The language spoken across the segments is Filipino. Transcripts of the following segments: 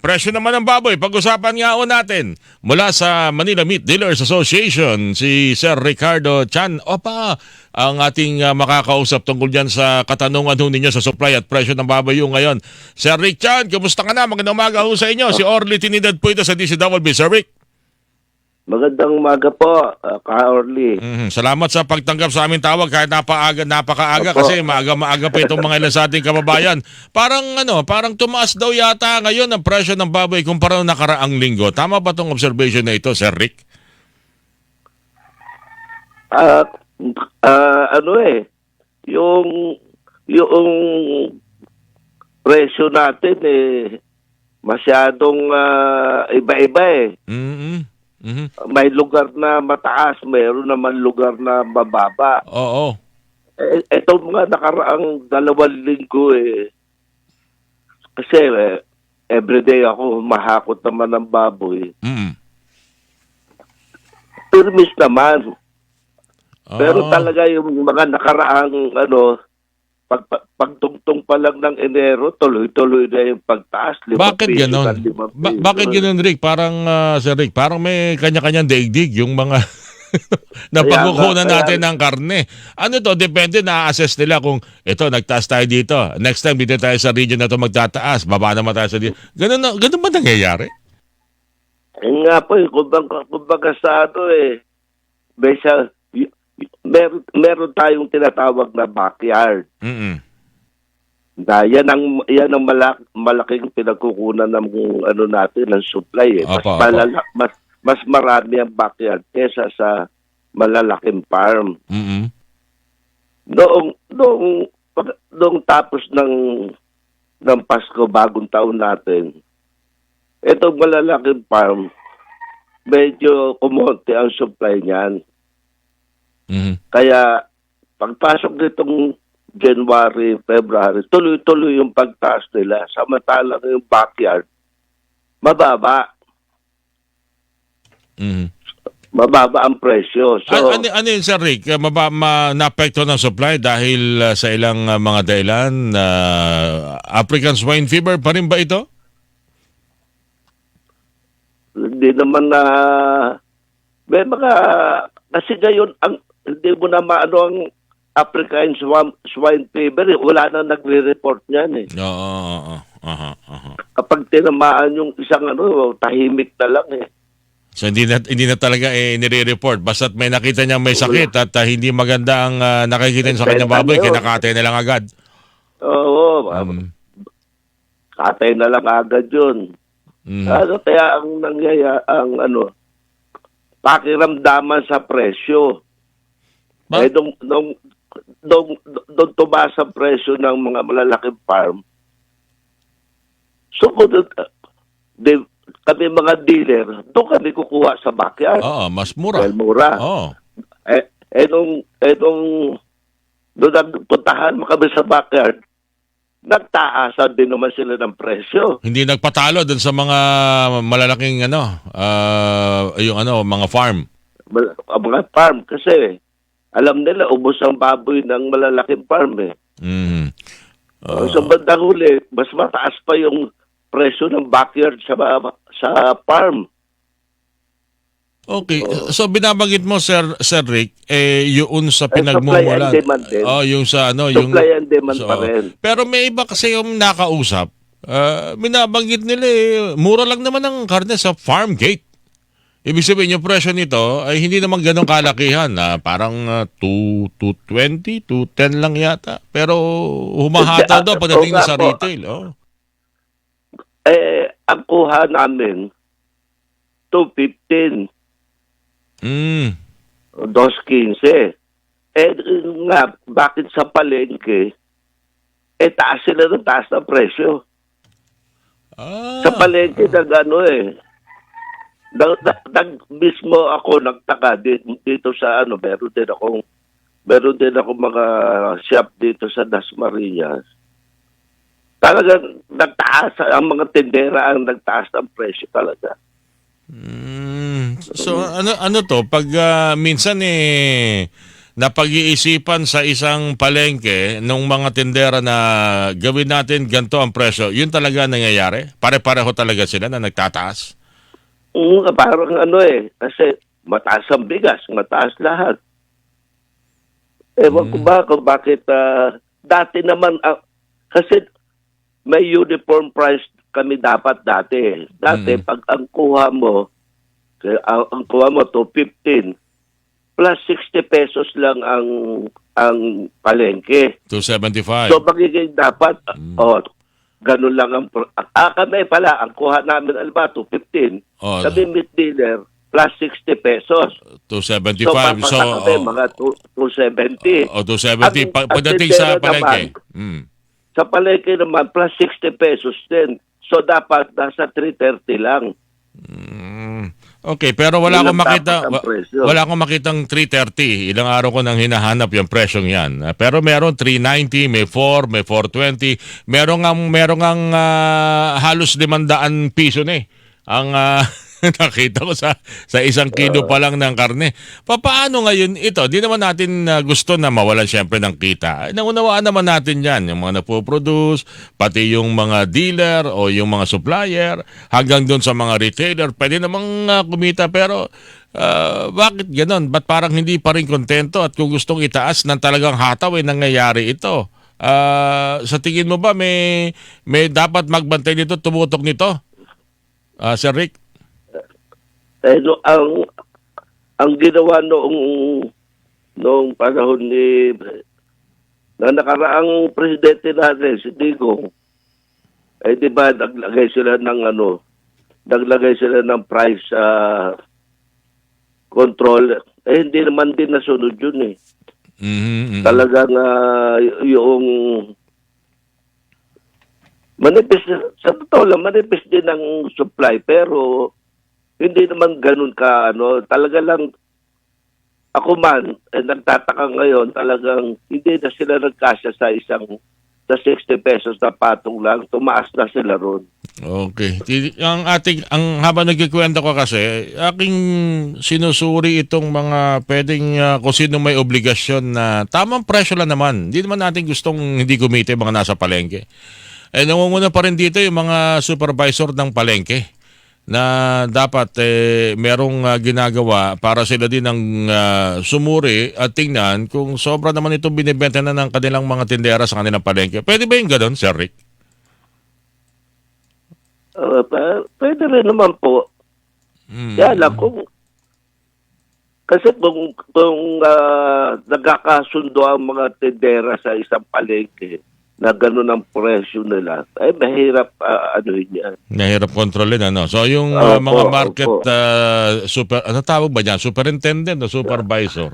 presyo naman ng baboy. Pag-usapan nga o natin mula sa Manila Meat Dealers Association, si Sir Ricardo Chan. Opa, ang ating makakausap tungkol dyan sa katanungan ho ninyo sa supply at presyo ng baboy yung ngayon. Sir Rick Chan, kumusta ka na? Magandang umaga ho sa inyo. Si Orly Trinidad po ito sa DCWB. Sir Rick. Magandang umaga po, Ka-Orly. Salamat sa pagtanggap sa aming tawag kahit napakaaga Opo. kasi maaga pa itong mga ilan sa ating kababayan. Parang tumaas daw yata ngayon ang presyo ng baboy kumpara noong nakaraang linggo. Tama ba tong observation na ito, Sir Rick? Yung presyo natin masyadong iba-iba May lugar na mataas, mayroon naman lugar na mababa. Oo. Ito mga nakaraang 2 linggo kasi everyday ako mahakot naman ng baboy. Permis naman. Pero talaga yung mga nakaraang pagtungtong pa lang ng Enero, tuloy-tuloy na yung pagtaas. Bakit gano'n? Bakit gano'n, Rick? Parang, Sir Rick, parang may kanya-kanyang daigdig yung mga napagkukunan natin ng karne. Ano to? Depende, na-assess nila kung ito, nagtaas tayo dito. Next time, dito tayo sa region na to magtataas. Baba naman tayo sa dito. Ganun ba nangyayari? Nga po, kumbaga sa meron tayong tinatawag na backyard. Na yan ang malaking pinagkukunan ng natin ng supply Mas marami ang backyard kesa sa malalaking farm. Noong tapos ng Pasko, bagong taon natin, itong malalaking farm medyo kumonti ang supply niyan. Kaya pagpasok nitong January, February, tuloy-tuloy yung pagtaas nila. Samantalang yung backyard, mababa. Mababa ang presyo. So, ano yun, Sir Rick? Na-apekto ng supply dahil sa ilang mga dahilan? African swine fever pa rin ba ito? Hindi naman may mga, kasi ngayon, hindi mo na maano ang African swine fever. Wala na nagre-report niyan Oo. Kapag tinamaan yung isang tahimik na lang So hindi na talaga nire-report. Basta't may nakita niyang may sakit at hindi maganda ang nakikita niya sa kanyang baboy, kinakatay na lang agad. Oo. Katay na lang agad yun. Kaya ang pakiramdaman sa presyo. Nung tumaas ang presyo ng mga malalaking farm, so kami mga dealer, doon kami kukuha sa backyard. Oo, mas mura. Well, mura. Oo. Doon nagpuntahan kami sa backyard, nagtaasan din naman sila ng presyo. Hindi nagpatalo dun sa mga malalaking mga farm. Mga farm kasi alam nila ubos ang baboy ng malalaking farm sa bandang huli, mas mataas pa yung presyo ng backyard sa farm. Okay. So binabanggit mo, Sir Rick, yun sa pinagmumulan. Yung sa supply and demand pa rin. Pero may iba kasi yung nakausap. Binabanggit nila mura lang naman ang karne sa farm gate. Ibig sabihin, yung presyo nito ay hindi naman ganong kalakihan. Parang 220, 210 lang yata. Pero humahataw daw pagdating na sa retail. Ang kuha namin, 215. 2.15. Bakit sa palengke, taas sila ng taas ng presyo. Sa palengke, mismo ako nagtaka dito sa meron din ako mga shop dito sa Dasmariñas. Talagang nagtaas, ang mga tindera ang nagtaas ng presyo talaga. So ano to, pag minsan na pag-iisipan sa isang palengke nung mga tindera na gawin natin ganito ang presyo, yun talaga nangyayari? Pare-pareho talaga sila na nagtataas? Parang kasi mataas ang bigas, mataas lahat. Ewan ko ba kung bakit dati naman, kasi may uniform price kami dapat dati. Dati, pag ang kuha mo 215, plus 60 pesos lang ang palengke. 275. So, magiging dapat, ganun lang ang, kami pala, ang kuha namin, 215. Oh, Kami meat dealer, plus 60 pesos. 275. So, papasa kami, mga 270. O 270. Pagdating sa palengke. Sa palengke naman, plus 60 pesos din. So, dapat nasa 330 lang. Okay, pero wala Yun akong ang makita, dapat ang presyo. wala akong makitang 330. Ilang araw ko nang hinahanap yung presyong yan. Pero meron 390, may 4, may 420. Meron ang halos 500 piso na eh. Ang nakita ko sa isang kilo pa lang ng karne. Paano ngayon ito? Di naman natin gusto na mawalan syempre ng kita. Naunawaan naman natin yan. Yung mga napoproduce, pati yung mga dealer o yung mga supplier, hanggang doon sa mga retailer, pwede namang kumita. Pero bakit ganon? Ba't parang hindi pa rin kontento at kung gustong itaas ng talagang hataw nangyayari ito? Sa tingin mo ba may dapat magbantay nito, tumutok nito? Sir Rick? Ang ginawa noong panahon na nakaraang presidente natin, si Digong, di ba naglagay sila ng price control. Hindi naman din nasunod yun eh. Talagang yung manipis, sa totoo lang, manipis din ang supply, pero hindi naman ganun ka, talaga lang, ako man, nagtataka ngayon, talagang hindi na sila nagkasya sa 60 pesos na patong lang, tumaas na sila ron. Okay. Ang habang nagkikwento ko kasi, aking sinusuri itong mga pwedeng kung sino may obligasyon na tamang presyo lang naman. Hindi naman natin gustong hindi kumita yung mga nasa palengke. Nangunguna pa rin dito yung mga supervisor ng palengke na dapat merong ginagawa para sila din ang sumuri at tingnan kung sobra naman itong binibenta na ng kanilang mga tindera sa kanilang palengke. Pwede ba yung gano'n, Sir Rick? Pwede rin naman po. Yan lang, kasi kung nagkakasundo ang mga tindera sa isang palengke, na gano'n ang presyo nila, mahirap yan. Mahirap kontrolin, ano? So, yung mga market, ano tawag ba dyan? Superintendent o supervisor?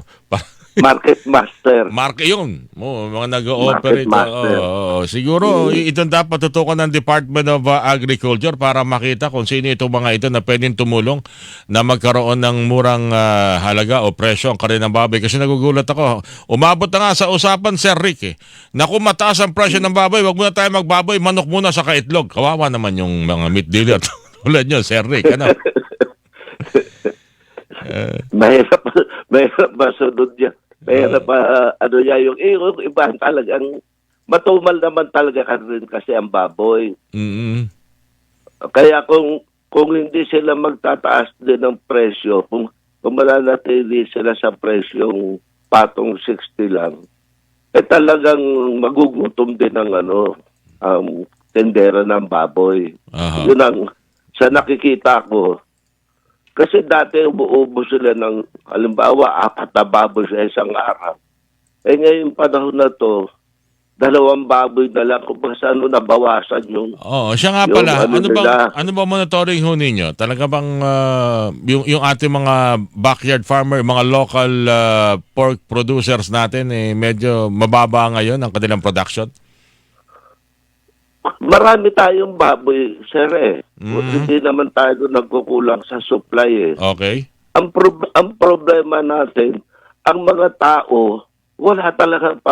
Market master. Yun. Mga nag-ooperate. Siguro, itong dapat tutukan ng Department of Agriculture para makita kung sino itong mga ito na pwedeng tumulong na magkaroon ng murang halaga o presyo ang kanilang baboy. Kasi nagugulat ako. Umabot na nga sa usapan, Sir Rick. Naku, mataas ang presyo ng baboy. Wag muna tayo magbaboy. Manok muna sa kaitlog. Kawawa naman yung mga meat dealer. Tulad nyo, Sir Rick. Ano? Mahirap masunod niya. Mahirap yung iba talagang matumal naman talaga rin kasi ang baboy. Kaya kung hindi sila magtataas din ng presyo, kung mananatili sila sa presyong patong 60 lang, talagang magugutom din ang tendera ng baboy. Yun ang sa nakikita ko. Kasi dati umuubo sila ng, halimbawa, 4 na baboy sa isang araw. Ngayon panahon na to, 2 baboy na lang kung saan nabawasan yung... Siya nga pala. Ano ba monitoring ho ninyo? Talaga bang yung ating mga backyard farmer, mga local pork producers natin, medyo mababa ngayon ang kanilang production? Marami tayong baboy, sir Hindi naman tayo nagkukulang sa supply Okay. Ang problema natin, ang mga tao, wala talagang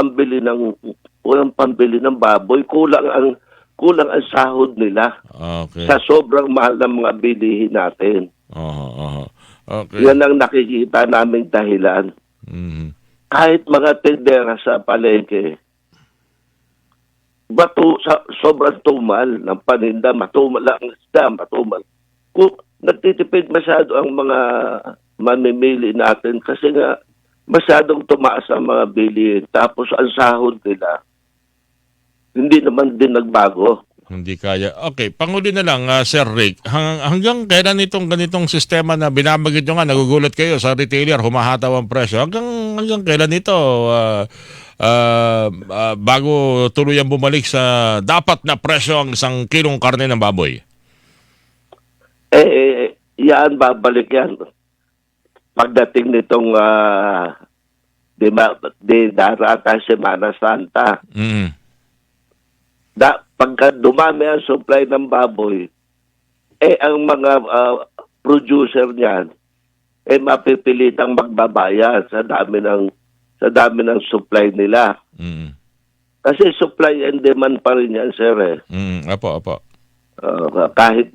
walang pambili ng baboy. Kulang ang sahod nila. Okay. Sa sobrang mahal ng mga bilihin natin. Okay. Yan ang nakikita naming dahilan. kahit mga tendera sa palengke, sobrang tumal ng paninda, matumal ang isda, matumal. Kung nagtitipid masyado ang mga mamimili natin kasi nga masyadong tumaas ang mga bilihin. Tapos ang sahod nila, hindi naman din nagbago. Hindi kaya. Okay, panghuli na lang, Sir Rick. Hanggang kailan itong ganitong sistema na binabagit nyo nga, nagugulat kayo sa retailer, humahataw ang presyo. Hanggang kailan ito bago tuluyang bumalik sa dapat na presyo ang isang kilong karne ng baboy? Yan, babalik yan. Pagdating nitong darata Semana Santa, pagka dumami ang supply ng baboy, ang mga producer niyan, mapipilitang magbabayad sa dami ng supply nila. Kasi supply and demand pa rin yan, sir. Apo. Kahit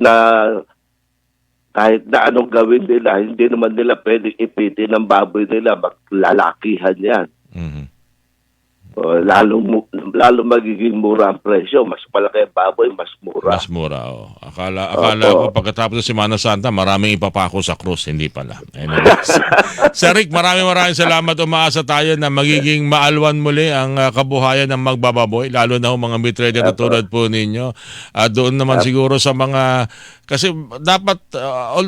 na anong gawin nila, hindi naman nila pwedeng ipitin ng baboy nila, maglalakihan yan. Lalo magiging mura ang presyo. Mas malaki ang baboy, mas mura. Mas mura, oh. Akala ko pagkatapos ng Semana Santa, maraming ipapako sa krus. Hindi pala. Anyways. Sir Rick, maraming salamat. Umaasa tayo na magiging maalwan muli ang kabuhayan ng magbababoy, lalo na mga meat trader na tulad po ninyo. At doon naman siguro sa mga... Kasi dapat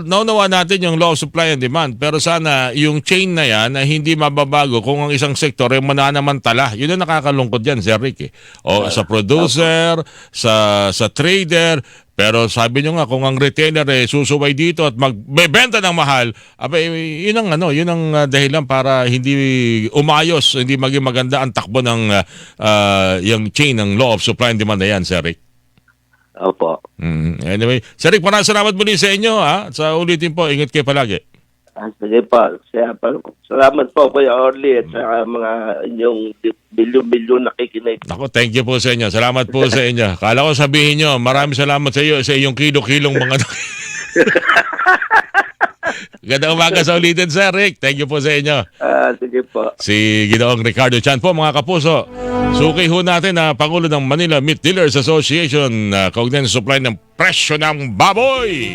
naunawa natin yung law of supply and demand, pero sana yung chain na yan ay hindi mababago kung ang isang sektor ay mananamantala. Yun ang nakakalungkot yan, Sir Rick. O sa producer, sa trader, pero sabi nyo nga kung ang retailer susuway dito at magbebenta ng mahal, yun ang dahilan para hindi umayos, hindi maging maganda ang takbo ng yung chain ng law of supply and demand na yan, Sir Rick. Opo. Anyway, Sir Rick, maraming salamat muli sa inyo. Sa ulitin po, ingat kayo palagi. Sige po. Salamat po, Kuya Orly, at sa mga inyong bilyon-bilyon nakikinig. Ako, thank you po sa inyo. Salamat po sa inyo. Kala ko sabihin nyo, maraming salamat sa iyo sa iyong kilo-kilong mga... Ganda umaga sa ulitin, Sir Rick. Thank you po sa inyo. Sige po. Si Ginoong Ricardo Chan po, mga kapuso. Suki ho natin na Pangulo ng Manila Meat Dealers Association, kaugnay ng supply ng presyo ng baboy.